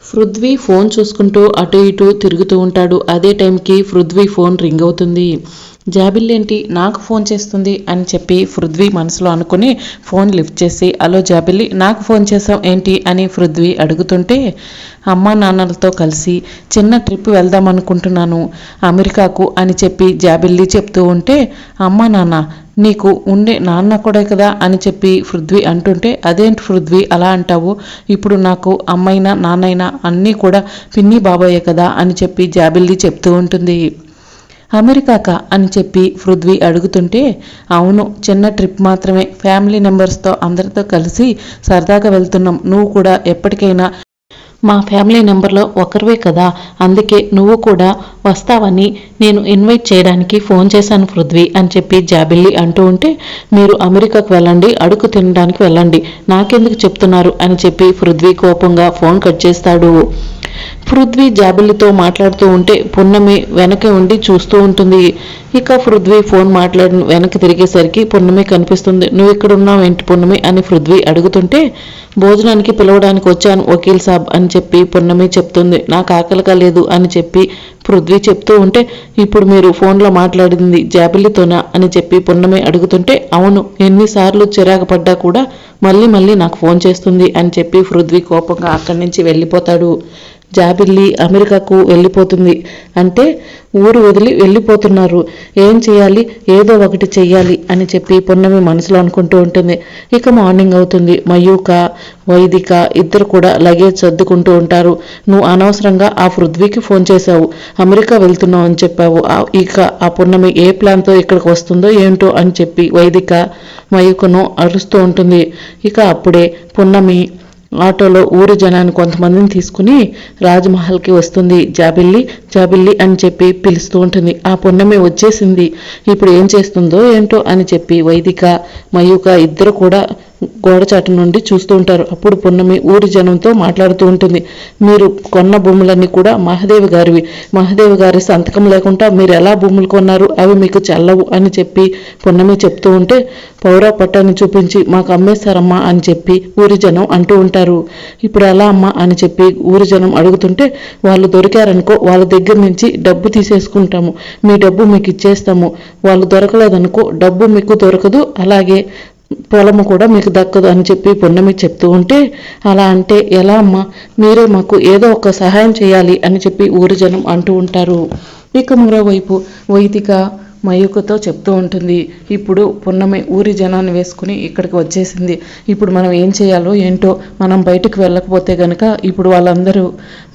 Prithvi phone చూసుకుంటూ అటు ఇటు తిరుగుతూ ఉంటాడు. అదే టైంకి పృథ్వీ ఫోన్ రింగ్ అవుతుంది. జాబిల్లి ఏంటి నాకు ఫోన్ చేస్తుంది అని చెప్పి పృథ్వీ మనసులో అనుకుని ఫోన్ లిఫ్ట్ చేసి, హలో జాబిల్లి, నాకు ఫోన్ చేసావు ఏంటి అని పృథ్వీ అడుగుతుంటే, అమ్మా నాన్నలతో కలిసి చిన్న ట్రిప్ వెళ్దాం అనుకుంటున్నాను అమెరికాకు అని చెప్పి జాబిల్లి చెప్తూ ఉంటే, అమ్మా నాన్న నీకు ఉండే నాన్న కూడా కదా అని చెప్పి పృథ్వీ అంటుంటే, అదేంటి పృథ్వీ అలా అంటావు, ఇప్పుడు నాకు అమ్మైనా నాన్నైనా అన్నీ కూడా పిన్ని బాబాయే కదా అని చెప్పి జాబిల్లి చెప్తూ ఉంటుంది. అమెరికాకా అని చెప్పి పృథ్వీ అడుగుతుంటే, అవును, చిన్న ట్రిప్ మాత్రమే, ఫ్యామిలీ మెంబర్స్తో అందరితో కలిసి సరదాగా వెళ్తున్నాం, నువ్వు కూడా ఎప్పటికైనా మా ఫ్యామిలీ నెంబర్లో ఒకరివే కదా, అందుకే నువ్వు కూడా వస్తావని నేను ఇన్వైట్ చేయడానికి ఫోన్ చేశాను పృథ్వీ అని చెప్పి జాబిల్లి అంటూ ఉంటే, మీరు అమెరికాకు వెళ్ళండి, అడుగు తినడానికి వెళ్ళండి, నాకెందుకు చెప్తున్నారు అని చెప్పి పృథ్వీ కోపంగా ఫోన్ కట్ చేస్తాడు. పృథ్వీ జాబిల్లితో మాట్లాడుతూ ఉంటే పున్నమి వెనక ఉండి చూస్తూ ఉంటుంది. ఇక పృథ్వీ ఫోన్ మాట్లాడిన వెనక్కి తిరిగేసరికి పున్నమి కనిపిస్తుంది. నువ్వు ఇక్కడ ఉన్నావు ఏంటి పున్నమి అని పృథ్వీ అడుగుతుంటే, భోజనానికి పిలవడానికి వచ్చాను వకీల్ సాబ్ అని చెప్పి పున్నమి చెప్తుంది. నాకు ఆకలిగా లేదు అని చెప్పి పృథ్వీ చెప్తూ ఉంటే, ఇప్పుడు మీరు ఫోన్లో మాట్లాడింది జాబిల్లితోనా అని చెప్పి పున్నమి అడుగుతుంటే, అవును, ఎన్నిసార్లు చిరాకు పడ్డా కూడా మళ్ళీ మళ్ళీ నాకు ఫోన్ చేస్తుంది అని చెప్పి పృథ్వీ కోపంగా అక్కడి నుంచి వెళ్ళిపోతాడు. జాబిల్లి అమెరికాకు వెళ్ళిపోతుంది అంటే ఊరు వదిలి వెళ్ళిపోతున్నారు, ఏం చేయాలి, ఏదో ఒకటి చెయ్యాలి అని చెప్పి పున్నమి మనసులో అనుకుంటూ ఉంటుంది. ఇక మార్నింగ్ అవుతుంది. మయూక వైదిక ఇద్దరు కూడా లగేజ్ సర్దుకుంటూ ఉంటారు. నువ్వు అనవసరంగా ఆ పృథ్వీకి ఫోన్ చేశావు, అమెరికా వెళ్తున్నావు అని చెప్పావు, ఇక ఆ పున్నమి ఏ ప్లాన్తో ఇక్కడికి వస్తుందో ఏంటో అని చెప్పి వైదిక మయూకను అరుస్తూ ఉంటుంది. ఇక అప్పుడే పున్నమి ఆటోలో ఊరి జనాన్ని కొంతమందిని తీసుకుని రాజ్మహల్కి వస్తుంది. జాబిల్లి జాబిల్లి అని చెప్పి పిలుస్తూ ఉంటుంది. ఆ పున్నమి వచ్చేసింది, ఇప్పుడు ఏం చేస్తుందో ఏంటో అని చెప్పి వైదిక మయూక ఇద్దరు కూడా గోడచాటు నుండి చూస్తూ ఉంటారు. అప్పుడు పున్నమి ఊరి జనంతో మాట్లాడుతూ ఉంటుంది. మీరు కొన్న భూములన్నీ కూడా మహాదేవి గారివి, మహాదేవి గారి సంతకం లేకుండా మీరు ఎలా భూములు కొన్నారు, అవి మీకు చెల్లవు అని చెప్పి పున్నమి చెప్తూ ఉంటే, పౌరా పట్టాన్ని చూపించి మాకు అమ్మేశారమ్మా అని చెప్పి ఊరి జనం అంటూ ఉంటారు. ఇప్పుడు ఎలా అమ్మా అని చెప్పి ఊరి జనం అడుగుతుంటే, వాళ్ళు దొరికారనుకో వాళ్ళ దగ్గర నుంచి డబ్బు తీసేసుకుంటాము, మీ డబ్బు మీకు ఇచ్చేస్తాము, వాళ్ళు దొరకలేదనుకో డబ్బు మీకు దొరకదు, అలాగే పొలము కూడా మీకు దక్కదు అని చెప్పి పున్నమి చెప్తూ ఉంటే, అలా అంటే ఎలా అమ్మా, మీరే మాకు ఏదో ఒక సహాయం చేయాలి అని చెప్పి ఊరి జనం అంటూ ఉంటారు. ఇక మరోవైపు వైదిక మయూకతో చెప్తూ ఉంటుంది. ఇప్పుడు పున్నమి ఊరి జనాన్ని వేసుకుని ఇక్కడికి వచ్చేసింది, ఇప్పుడు మనం ఏం చేయాలో ఏంటో, మనం బయటకు వెళ్ళకపోతే కనుక ఇప్పుడు వాళ్ళందరూ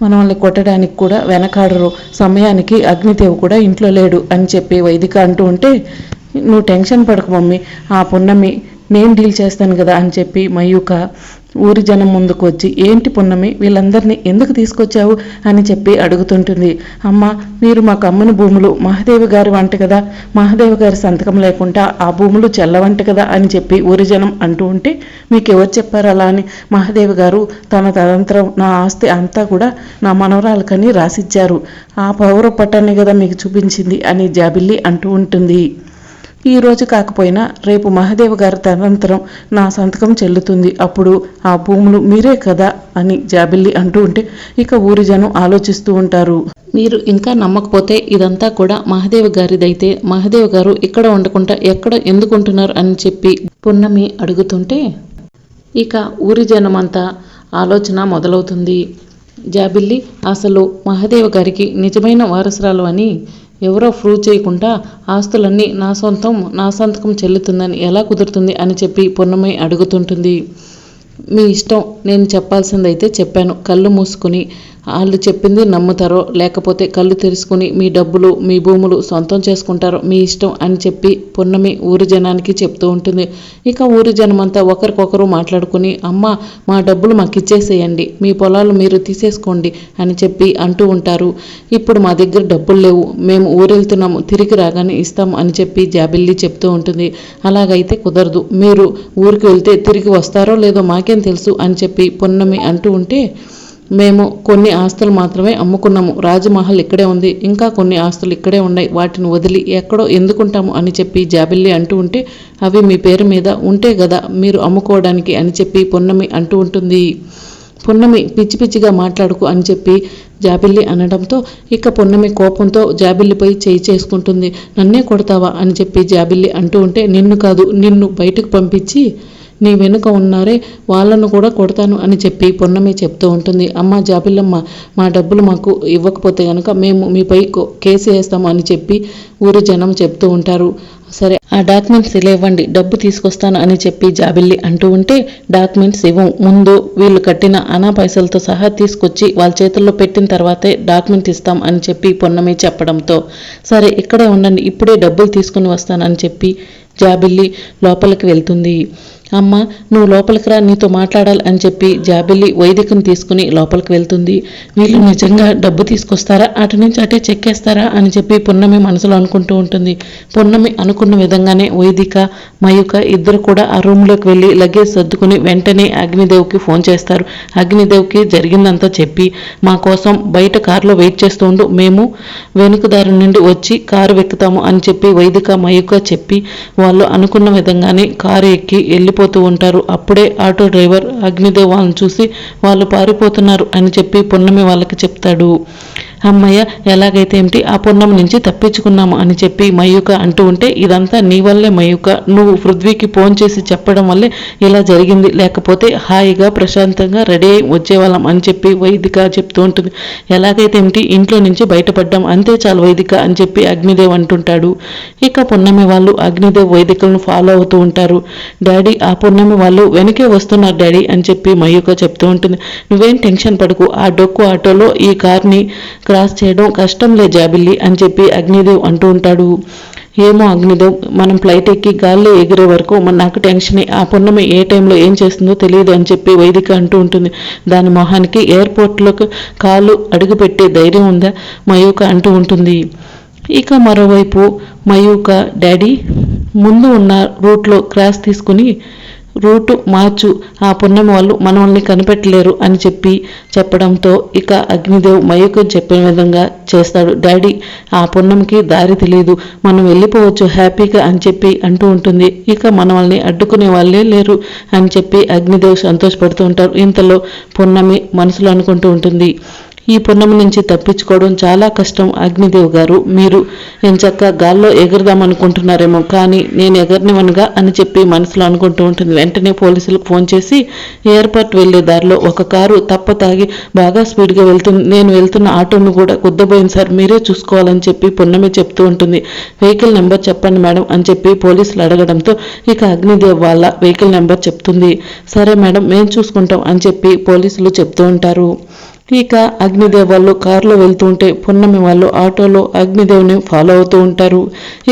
మనల్ని కొట్టడానికి కూడా వెనకాడరు, సమయానికి అగ్నిదేవ్ కూడా ఇంట్లో లేడు అని చెప్పి వైదిక అంటూ ఉంటే, నువ్వు టెన్షన్ పడకు మమ్మీ, ఆ పున్నమి నేను డీల్ చేస్తాను కదా అని చెప్పి మయూక ఊరి జనం ముందుకు వచ్చి, ఏంటి పున్నమి వీళ్ళందరినీ ఎందుకు తీసుకొచ్చావు అని చెప్పి అడుగుతుంటుంది. అమ్మ, మీరు మాకు అమ్మని భూములు మహాదేవి గారి వంట కదా, మహాదేవి గారి సంతకం లేకుండా ఆ భూములు చెల్లవంట కదా అని చెప్పి ఊరి జనం అంటూ ఉంటే, మీకు ఎవరు చెప్పారు అలా అని, మహాదేవి గారు తన తదంతరం నా ఆస్తి అంతా కూడా నా మనవరాలకని రాసిచ్చారు, ఆ పౌర పట్టాన్ని కదా మీకు చూపించింది అని జాబిల్లి అంటూ ఉంటుంది. ఈ రోజు కాకపోయినా రేపు మహాదేవ్ గారి తదనంతరం నా సంతకం చెల్లుతుంది, అప్పుడు ఆ భూములు మీరే కదా అని జాబిల్లి అంటూ ఉంటే, ఇక ఊరి జనం ఆలోచిస్తూ ఉంటారు. మీరు ఇంకా నమ్మకపోతే ఇదంతా కూడా మహాదేవ్ గారిదైతే మహాదేవ్ గారు ఇక్కడ ఉండకుండా ఎక్కడ ఎందుకుంటున్నారు అని చెప్పి పున్నమి అడుగుతుంటే, ఇక ఊరి జనం అంతా ఆలోచన మొదలవుతుంది. జాబిల్లి అసలు మహాదేవ్ గారికి నిజమైన వారసురాలు అని ఎవరో ప్రూవ్ చేయకుండా ఆస్తులన్నీ నా సొంతం, నా సంతకం చెల్లుతుందని ఎలా కుదురుతుంది అని చెప్పి పున్నమి అడుగుతుంటుంది. మీ ఇష్టం, నేను చెప్పాల్సిందైతే చెప్పాను, కళ్ళు మూసుకుని వాళ్ళు చెప్పింది నమ్ముతారో లేకపోతే కళ్ళు తెరుచుకుని మీ డబ్బులు మీ భూములు సొంతం చేసుకుంటారో మీ ఇష్టం అని చెప్పి పున్నమి ఊరి జనానికి చెప్తూ ఉంటుంది. ఇక ఊరి జనమంతా ఒకరికొకరు మాట్లాడుకుని, అమ్మ మా డబ్బులు మాకు ఇచ్చేసేయండి, మీ పొలాలు మీరు తీసేసుకోండి అని చెప్పి అంటూ ఉంటారు. ఇప్పుడు మా దగ్గర డబ్బులు లేవు, మేము ఊరెళ్తున్నాము, తిరిగి రాగానే ఇస్తాము అని చెప్పి జాబిల్లి చెప్తూ ఉంటుంది. అలాగైతే కుదరదు, మీరు ఊరికి వెళ్తే తిరిగి వస్తారో లేదో మాకేం తెలుసు అని చెప్పి పున్నమి అంటూ ఉంటే, మేము కొన్ని ఆస్తులు మాత్రమే అమ్ముకున్నాము, రాజమహల్ ఇక్కడే ఉంది, ఇంకా కొన్ని ఆస్తులు ఇక్కడే ఉన్నాయి, వాటిని వదిలి ఎక్కడో ఎందుకుంటాము అని చెప్పి జాబిల్లి అంటూ ఉంటే, అవి మీ పేరు మీద ఉంటే కదా మీరు అమ్ముకోవడానికి అని చెప్పి పున్నమి అంటూ ఉంటుంది. పున్నమి పిచ్చి పిచ్చిగా మాట్లాడుకు అని చెప్పి జాబిల్లి అనడంతో ఇక పున్నమి కోపంతో జాబిల్లిపై చేయి చేసుకుంటుంది. నన్నే కొడతావా అని చెప్పి జాబిల్లి అంటూ ఉంటే, నిన్ను కాదు నిన్ను బయటకు పంపించి నీ వెనుక ఉన్నారే వాళ్ళను కూడా కొడతాను అని చెప్పి పున్నమి చెప్తూ ఉంటుంది. అమ్మ జాబిల్లమ్మ, మా డబ్బులు మాకు ఇవ్వకపోతే కనుక మేము మీపై కేసు వేస్తాము అని చెప్పి ఊరి జనం చెప్తూ ఉంటారు. సరే ఆ డాక్యుమెంట్స్ ఇలా ఇవ్వండి, డబ్బు తీసుకొస్తాను అని చెప్పి జాబిల్లి అంటూ ఉంటే, డాక్యుమెంట్స్ ఇవ్వం, ముందు వీళ్ళు కట్టిన అనా పైసలతో సహా తీసుకొచ్చి వాళ్ళ చేతుల్లో పెట్టిన తర్వాతే డాక్యుమెంట్ ఇస్తాం అని చెప్పి పున్నమి చెప్పడంతో, సరే ఇక్కడే ఉండండి ఇప్పుడే డబ్బులు తీసుకుని వస్తానని చెప్పి జాబిల్లి లోపలికి వెళ్తుంది. అమ్మ నువ్వు లోపలికి రా, నీతో మాట్లాడాలి అని చెప్పి జాబిల్లి వైదికను తీసుకుని లోపలికి వెళ్తుంది. వీళ్ళు నిజంగా డబ్బు తీసుకొస్తారా, అటు నుంచి అటే చెక్కేస్తారా అని చెప్పి పున్నమి మనసులో అనుకుంటూ ఉంటుంది. పున్నమి అనుకున్న విధంగానే వైదిక మయూక ఇద్దరు కూడా ఆ రూమ్లోకి వెళ్ళి లగేజ్ సర్దుకుని వెంటనే అగ్నిదేవ్కి ఫోన్ చేస్తారు. అగ్నిదేవ్కి జరిగిందంతా చెప్పి, మా కోసం బయట కారులో వెయిట్ చేస్తూ ఉండు, మేము వెనుక దారి నుండి వచ్చి కారు ఎక్కుతాము అని చెప్పి వైదిక మయూక చెప్పి వాళ్ళు అనుకున్న విధంగానే కారు ఎక్కి వెళ్ళిపోతూ ఉంటారు. అప్పుడే ఆటో డ్రైవర్ అగ్నిదేవ్ వాళ్ళని చూసి వాళ్ళు పారిపోతున్నారు అని చెప్పి పున్నమి వాళ్ళకి చెప్తాడు. అమ్మయ్య ఎలాగైతే ఏమిటి, ఆ పున్నం నుంచి తప్పించుకున్నాము అని చెప్పి మయూక అంటూ ఉంటే, ఇదంతా నీ వల్లే మయూక, నువ్వు పృథ్వీకి ఫోన్ చేసి చెప్పడం వల్లే ఇలా జరిగింది, లేకపోతే హాయిగా ప్రశాంతంగా రెడీ అయి వచ్చేవాళ్ళం అని చెప్పి వైదిక చెప్తూ ఉంటుంది. ఎలాగైతే ఏమిటి, ఇంట్లో నుంచి బయటపడ్డాం అంతే చాలు వైదిక అని చెప్పి అగ్నిదేవ్ అంటుంటాడు. ఇక పున్నమి వాళ్ళు అగ్నిదేవ్ వైదికలను ఫాలో అవుతూ ఉంటారు. డాడీ ఆ పున్నమి వాళ్ళు వెనకే వస్తున్నారు డాడీ అని చెప్పి మయూక చెప్తూ ఉంటుంది. నువ్వేం టెన్షన్ పడకు, ఆ డొక్కు ఆటోలో ఈ కార్ని క్రాస్ చేయడం కష్టంలే జాబిల్లి అని చెప్పి అగ్నిదేవ్ అంటూ ఉంటాడు. ఏమో అగ్నిదేవ్, మనం ఫ్లైట్ ఎక్కి గాల్లో ఎగిరే వరకు నాకు టెన్షనే, ఆ పున్నమి ఏ టైంలో ఏం చేస్తుందో తెలియదు అని చెప్పి వైదిక అంటూ ఉంటుంది. దాని మొహానికి ఎయిర్పోర్ట్లోకి కాళ్ళు అడుగుపెట్టే ధైర్యం ఉందా మయూక అంటూ ఉంటుంది. ఇక మరోవైపు మయూక, డాడీ ముందు ఉన్న రూట్లో క్రాస్ తీసుకుని రూటు మార్చు, ఆ పున్నమి వాళ్ళు మనల్ని కనిపెట్టలేరు అని చెప్పి చెప్పడంతో ఇక అగ్నిదేవ్ మయూక చెప్పిన విధంగా చేస్తాడు. డాడీ ఆ పున్నంకి దారి తెలియదు, మనం వెళ్ళిపోవచ్చు హ్యాపీగా అని చెప్పి అంటూ ఉంటుంది. ఇక మనల్ని అడ్డుకునే వాళ్ళే లేరు అని చెప్పి అగ్నిదేవ్ సంతోషపడుతూ ఉంటారు. ఇంతలో పున్నమి మనసులో అనుకుంటూ ఉంటుంది, ఈ పున్నమి నుంచి తప్పించుకోవడం చాలా కష్టం అగ్నిదేవ్ గారు, మీరు ఎంచక్క గాల్లో ఎగురదామనుకుంటున్నారేమో కానీ నేను ఎగరనివనుగా అని చెప్పి మనసులో అనుకుంటూ ఉంటుంది. వెంటనే పోలీసులకు ఫోన్ చేసి, ఎయిర్పోర్ట్ వెళ్లే దారిలో ఒక కారు తప్ప తాగి బాగా స్పీడ్గా వెళ్తుంది, నేను వెళ్తున్న ఆటోను కూడా గుద్దబోయింది సార్, మీరే చూసుకోవాలని చెప్పి పున్నమి చెప్తూ ఉంటుంది. వెహికల్ నెంబర్ చెప్పండి మేడం అని చెప్పి పోలీసులు అడగడంతో ఇక అగ్నిదేవ్ వాళ్ళ వెహికల్ నెంబర్ చెప్తుంది. సరే మేడం మేము చూసుకుంటాం అని చెప్పి పోలీసులు చెప్తూ ఉంటారు. ఇక అగ్నిదేవ్ వాళ్ళు కారులో వెళ్తూ ఉంటే పున్నమి వాళ్ళు ఆటోలో అగ్నిదేవ్ని ఫాలో అవుతూ ఉంటారు.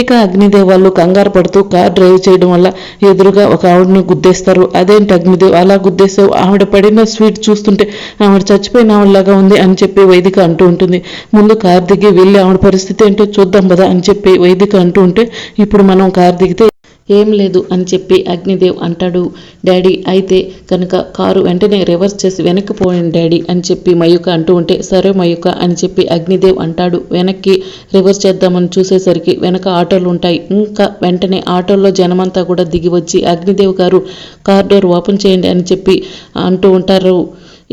ఇక అగ్నిదేవ్ వాళ్ళు కంగారు పడుతూ కార్ డ్రైవ్ చేయడం వల్ల ఎదురుగా ఒక ఆవిడని గుద్దేస్తారు. అదేంటి అగ్నిదేవ్ అలా గుద్దేశావు, ఆవిడ పడిన స్వీట్ చూస్తుంటే ఆవిడ చచ్చిపోయిన ఆవిడలాగా ఉంది అని చెప్పి వైదిక అంటూ ఉంటుంది. ముందు కార్ దిగి వెళ్ళి ఆవిడ పరిస్థితి ఏంటో చూద్దాం కదా అని చెప్పి వైదిక అంటూ ఉంటే, ఇప్పుడు మనం కార్ దిగితే ఏం లేదు అని చెప్పి అగ్నిదేవ్ అంటాడు. డాడీ అయితే కనుక కారు వెంటనే రివర్స్ చేసి వెనక్కి పోయండి డాడీ అని చెప్పి మయూక అంటూ ఉంటే, సరే మయూక అని చెప్పి అగ్నిదేవ్ అంటాడు. వెనక్కి రివర్స్ చేద్దామని చూసేసరికి వెనక ఆటోలు ఉంటాయి. ఇంకా వెంటనే ఆటోల్లో జనమంతా కూడా దిగి వచ్చి అగ్నిదేవ్ గారు కార్ డోర్ ఓపెన్ చేయండి అని చెప్పి అంటూ ఉంటారు.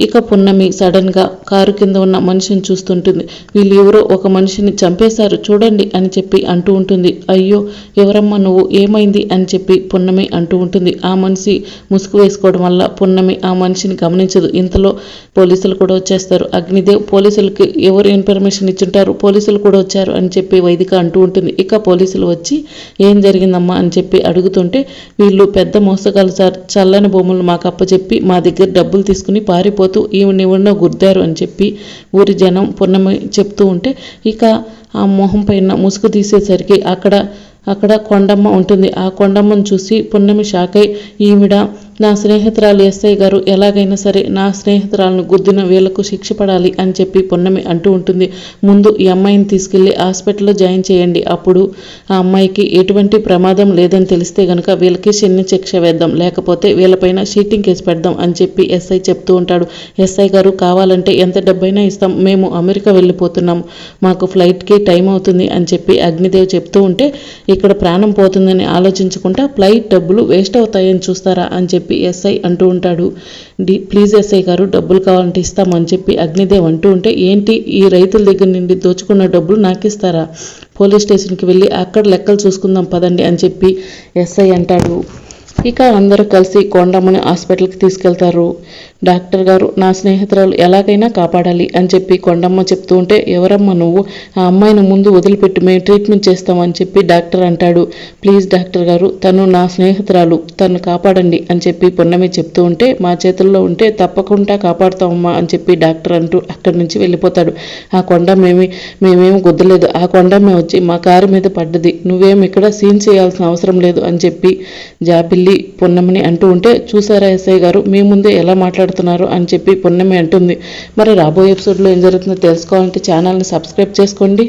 ఇక పున్నమి సడన్గా కారు కింద ఉన్న మనిషిని చూస్తుంటుంది. వీళ్ళు ఎవరో ఒక మనిషిని చంపేశారు చూడండి అని చెప్పి అంటూ ఉంటుంది. అయ్యో ఎవరమ్మా నువ్వు, ఏమైంది అని చెప్పి పున్నమి అంటూ ఉంటుంది. ఆ మనిషి ముసుగు వేసుకోవడం వల్ల పున్నమి ఆ మనిషిని గమనించదు. ఇంతలో పోలీసులు కూడా వచ్చేస్తారు. అగ్నిదేవ్ పోలీసులకి ఎవరు ఇన్ఫర్మేషన్ ఇచ్చుంటారు, పోలీసులు కూడా వచ్చారు అని చెప్పి వైదిక అంటూ ఉంటుంది. ఇక పోలీసులు వచ్చి ఏం జరిగిందమ్మా అని చెప్పి అడుగుతుంటే, వీళ్ళు పెద్ద మోసగాలు సార్, చల్లని భూములు మాకు అప్పచెప్పి మా దగ్గర డబ్బులు తీసుకుని పారిపోతూ ఈవిడెవరినో గుద్దారు అని చెప్పి ఊరి జనం పున్నమి చెప్తూ ఉంటే, ఇక ఆ మొహం పైన ముసుగు తీసేసరికి అక్కడ కొండమ్మ ఉంటుంది. ఆ కొండమ్మను చూసి పున్నమి షాక్ అయి, ఈవిడ నా స్నేహితురాలు ఎస్ఐ గారు, ఎలాగైనా సరే నా స్నేహితురాలను గుద్దిన వీళ్లకు శిక్ష పడాలి అని చెప్పి పున్నమి అంటూ ఉంటుంది. ముందు ఈ అమ్మాయిని తీసుకెళ్లి హాస్పిటల్లో జాయిన్ చేయండి, అప్పుడు ఆ అమ్మాయికి ఎటువంటి ప్రమాదం లేదని తెలిస్తే గనక వీళ్ళకి చిన్న శిక్ష వేద్దాం, లేకపోతే వీళ్ళపైన షీటింగ్ కేసు పెడదాం అని చెప్పి ఎస్ఐ చెప్తూ ఉంటాడు. ఎస్ఐ గారు కావాలంటే ఎంత డబ్బైనా ఇస్తాం, మేము అమెరికా వెళ్ళిపోతున్నాం, మాకు ఫ్లైట్కి టైం అవుతుంది అని చెప్పి అగ్నిదేవ్ చెప్తూ ఉంటే, ఇక్కడ ప్రాణం పోతుందని ఆలోచించకుండా ఫ్లైట్ డబ్బులు వేస్ట్ అవుతాయని చూస్తారా అని చెప్పి చెప్పి ఎస్ఐ అంటూ ఉంటాడు. ప్లీజ్ ఎస్ఐ గారు డబ్బులు కావాలంటే ఇస్తామని చెప్పి అగ్నిదేవ్ అంటూ ఉంటే, ఏంటి ఈ రైతుల దగ్గర నుండి దోచుకున్న డబ్బులు నాకు ఇస్తారా? పోలీస్ స్టేషన్కి వెళ్ళి అక్కడ లెక్కలు చూసుకుందాం పదండి అని చెప్పి ఎస్ఐ అంటాడు. ఇక అందరూ కలిసి కొండమ్మని హాస్పిటల్కి తీసుకెళ్తారు. డాక్టర్ గారు నా స్నేహితురాలు ఎలాగైనా కాపాడాలి అని చెప్పి కొండమ్మ చెప్తూ ఉంటే, ఎవరమ్మా నువ్వు? ఆ అమ్మాయిని ముందు వదిలిపెట్టి మేము ట్రీట్మెంట్ చేస్తామని చెప్పి డాక్టర్ అంటాడు. ప్లీజ్ డాక్టర్ గారు, తను నా స్నేహితురాలు, తను కాపాడండి అని చెప్పి పొన్నమి చెప్తూ ఉంటే, మా చేతుల్లో ఉంటే తప్పకుండా కాపాడుతామమ్మా అని చెప్పి డాక్టర్ అంటూ అక్కడి నుంచి వెళ్ళిపోతాడు. ఆ మేమేమి గుద్దలేదు, ఆ కొండమ్మే వచ్చి మా కారు మీద పడ్డది, నువ్వేమి ఇక్కడ సీన్ చేయాల్సిన అవసరం లేదు అని చెప్పి జాబిల్లి పొన్నమిని అంటూ ఉంటే, చూసారా ఎస్ఐ గారు మీ ముందే ఎలా మాట్లాడుతున్నారు అని చెప్పి పొన్నమి అంటుంది. మరి రాబోయే ఎపిసోడ్లో ఏం జరుగుతుందో తెలుసుకోవాలంటే ఛానల్ని సబ్స్క్రైబ్ చేసుకోండి.